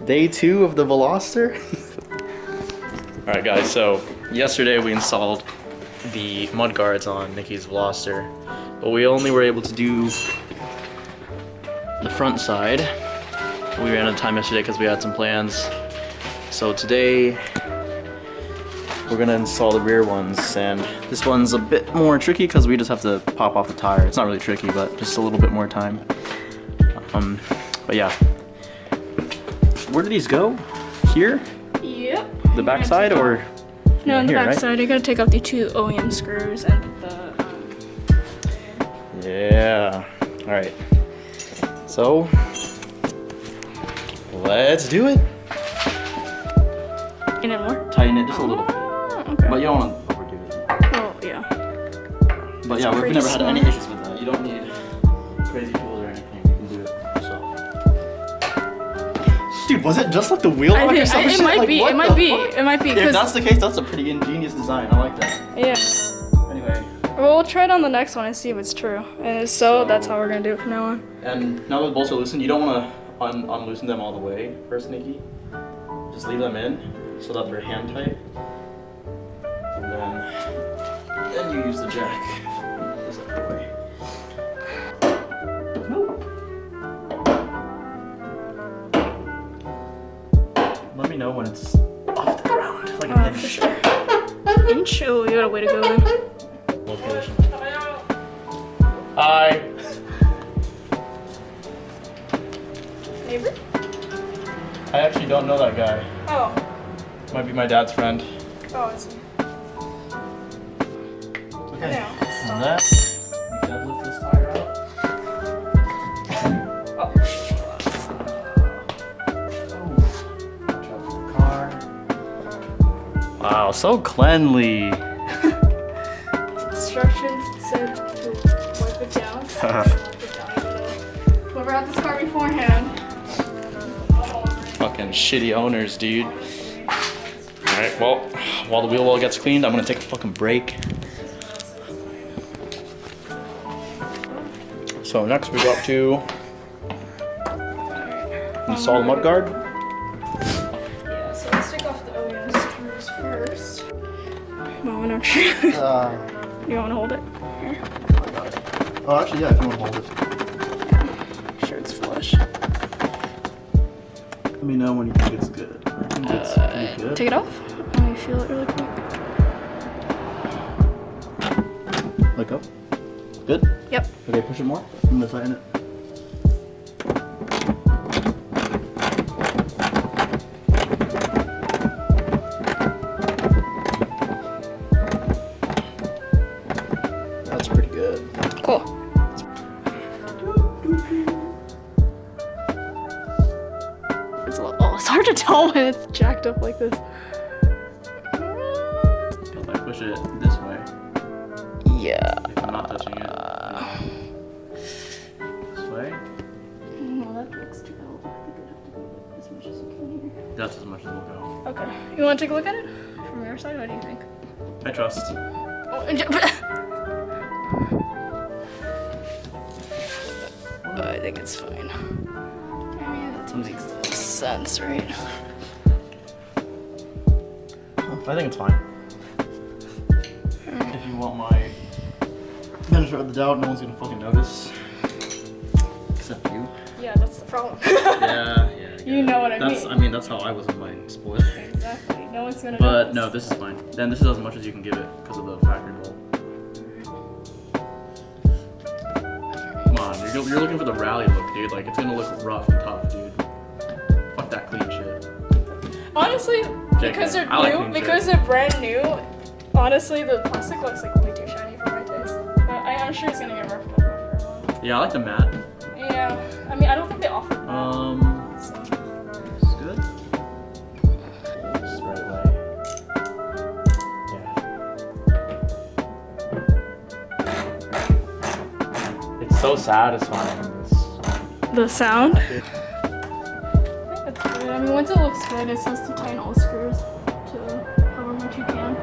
Day 2 of the Veloster. Alright guys, so yesterday we installed the mudguards on Nikki's Veloster, but we only were able to do the front side. We ran out of time yesterday because we had some plans. So today we're gonna install the rear ones, and this one's a bit more tricky because we just have to pop off the tire. It's not really tricky, but just a little bit more time. But yeah. Where do these go? Here? Yep. The back side or? No, on the here, back right? side. I gotta take off the 2 OEM screws and the. Yeah. All right. So let's do it. And then more. Tighten it just a little bit, Okay. but you don't want to overdo it. Oh yeah. But yeah, we've never had any issues with that. You don't need crazy tools or anything. You can do it yourself. Dude, was it just like the wheel? I think it might be. It might be. It might be. If that's the case, that's a pretty ingenious design. I like that. Yeah. Anyway. Well, we'll try it on the next one and see if it's true. And if so, that's how we're gonna do it from now on. And now that the bolts are loosened, you don't want to unloosen them all the way first, Nikki. Just leave them in so that they're hand tight. And then you use the jack. This other way. Let me know when it's off the ground, like an inch. Inch? Oh, you got a way to go then. Location. Hi. Neighbor? I actually don't know that guy. Oh. Might be my dad's friend. Oh, it's. Okay. Yeah, And that, you gotta lift this tire out. Oh. Watch out for the car. Wow, so cleanly. Instructions said to wipe it down. So wipe it down. Whoever had this car beforehand. Fucking shitty owners, dude. Alright, well, while the wheel well gets cleaned, I'm gonna take a fucking break. So next we go up to install the mudguard. Yeah, so let's take off the OEM screws first. Moment, you want to hold it? Here. Oh, actually, yeah, if you want to hold it. Yeah. Sure, it's flush. Let me know when you think it's good. I think it's pretty good. Take it off. Let me feel it really quick. Look up. Good? Yep. Okay, push it more. I'm gonna tighten it. That's pretty good. Cool. It's hard to tell when it's jacked up like this. If I push it this way, Yeah. if I'm not touching it. This way. No, that looks too low. I think it'd have to be as much as you can here. That's as much as we'll go. Okay. You want to take a look at it? From your side, what do you think? I trust. Oh, I think it's fine. I mean, that makes sense, right? I think it's fine. If you want my benefit of the doubt, no one's gonna fucking notice. Except you. Yeah, that's the problem. Yeah. You know what I mean. That's how I was with my spoiler. Exactly. No one's gonna But notice. no, this is fine. Then this is as much as you can give it because of the factory bolt. Come on, you're looking for the rally look, dude. Like, it's gonna look rough and tough, dude. Fuck that clean shit. Honestly, because they're new, because they're brand new, honestly, the plastic looks like way too shiny for my taste. But I'm sure it's gonna get roughed up after a while. Yeah, I like the matte. Yeah, I mean, I don't think they offer that. So. It's good. Just the right way. Yeah. It's so satisfying. The sound? I think it's good. I mean, once it looks good, it says to tighten all the screws to however much you can.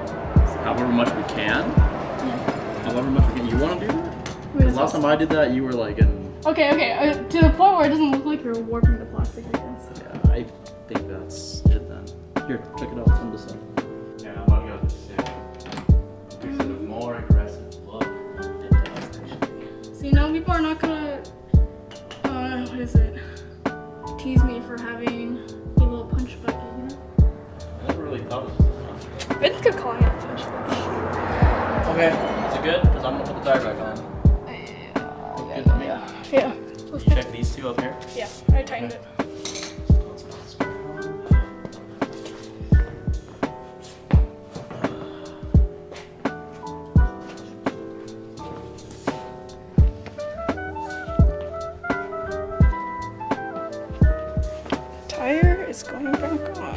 So, However much we can? yeah. However much we can. You want to do that? Wait, Because last time I did that, you were like in... Okay, to the point where it doesn't look like you're warping the plastic, I guess. Yeah, I think Here, check it out. It's on this side. Yeah, I'm gonna go this sick. Gives it a more aggressive look. It does actually. See, now people are not gonna, what is it? Tease me for having a little punch bucket, you know? I never really thought it was a punch bucket. Vince could call it a punch bucket. Okay, is it good? Because I'm gonna put the tire back on. Good to me. Yeah. Check these two up here. Yeah, I tightened it. Tire is going back on.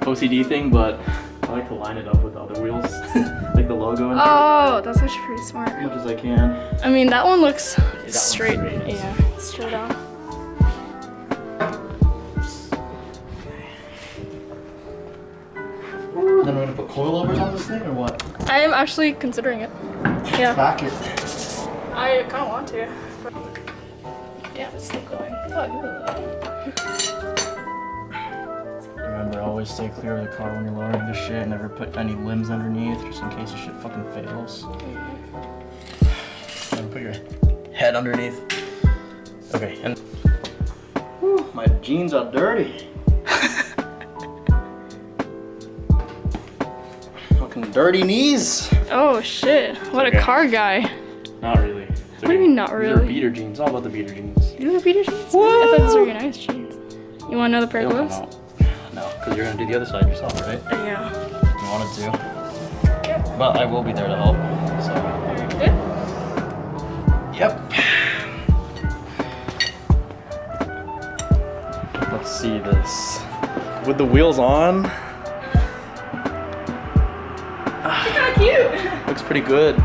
OCD thing, but I like to line it up with other wheels, like the logo and Oh, that's actually pretty smart. as much as I can. I mean, that one looks one's straight. straight. Yeah, straight on. Then we're gonna put coilovers on this thing or what? I am actually considering it. Yeah, Back it. I kind of want to. Yeah, it's still going. Fuck. Remember, always stay clear of the car when you're lowering this shit. Never put any limbs underneath, just in case the shit fucking fails. Never put your head underneath. Okay, and whew, my jeans are dirty. Fucking dirty knees. Oh shit! What Okay. a car guy. Not really. What do you mean not These are really? beater jeans. All about the beater jeans. These are beater jeans? I thought these were your nice jeans. You want another pair They of don't those? come out. No, because you're gonna do the other side yourself, right? Yeah. You wanted to. Yep. But I will be there to help. So. Very good. Yep. Let's see this. With the wheels on, Look how cute. looks pretty good.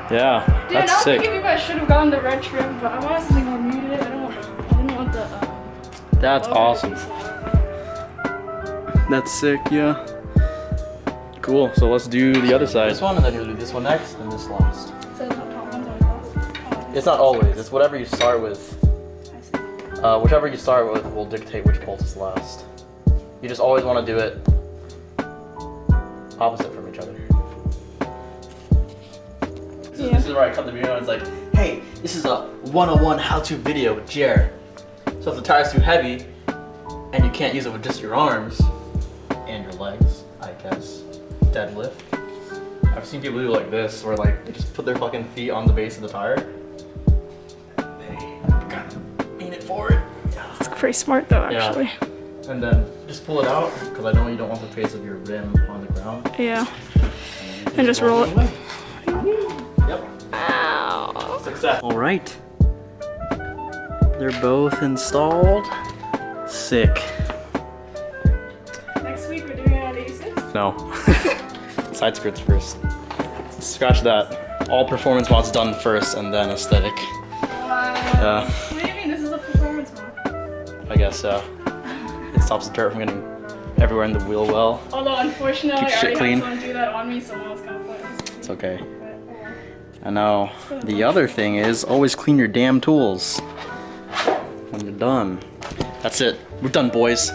Yeah, Dude, I that's was sick. thinking maybe I should have gotten the red trim, but I wanted something more muted. I didn't want the. That's logo to awesome. be so- That's sick, yeah. Cool, so let's do the other side. This one, and then you'll do this one next, and this last. So the top one's on cross? Oh, It's not always, it's whatever you start with. I see. Whichever you start with will dictate which bolt is last. You just always want to do it opposite from each other. This is where I cut the video and it's like, hey, this is a 101 how-to video with Jer. So if the tire's too heavy and you can't use it with just your arms and your legs, I guess, deadlift. I've seen people do like this, where like they just put their fucking feet on the base of the tire. And they kind of lean it forward. It's pretty smart though, Yeah. actually. And then just pull it out, because I know you don't want the face of your rim on the ground. Yeah. And, And just roll it. away. Yep. Ow. Success. All right. They're both installed. Sick. Next week we're doing it at 86. No. Side skirts first. Scratch that. All performance mods done first, and then aesthetic. Wow. What do you mean this is a performance mod? I guess so. It stops the dirt from getting everywhere in the wheel well. Although unfortunately Keep I shit already clean. had someone do that on me, so now it's kind of pointless. It's okay. But, I know. The other thing is always clean your damn tools when you're done. That's it. We're done, boys.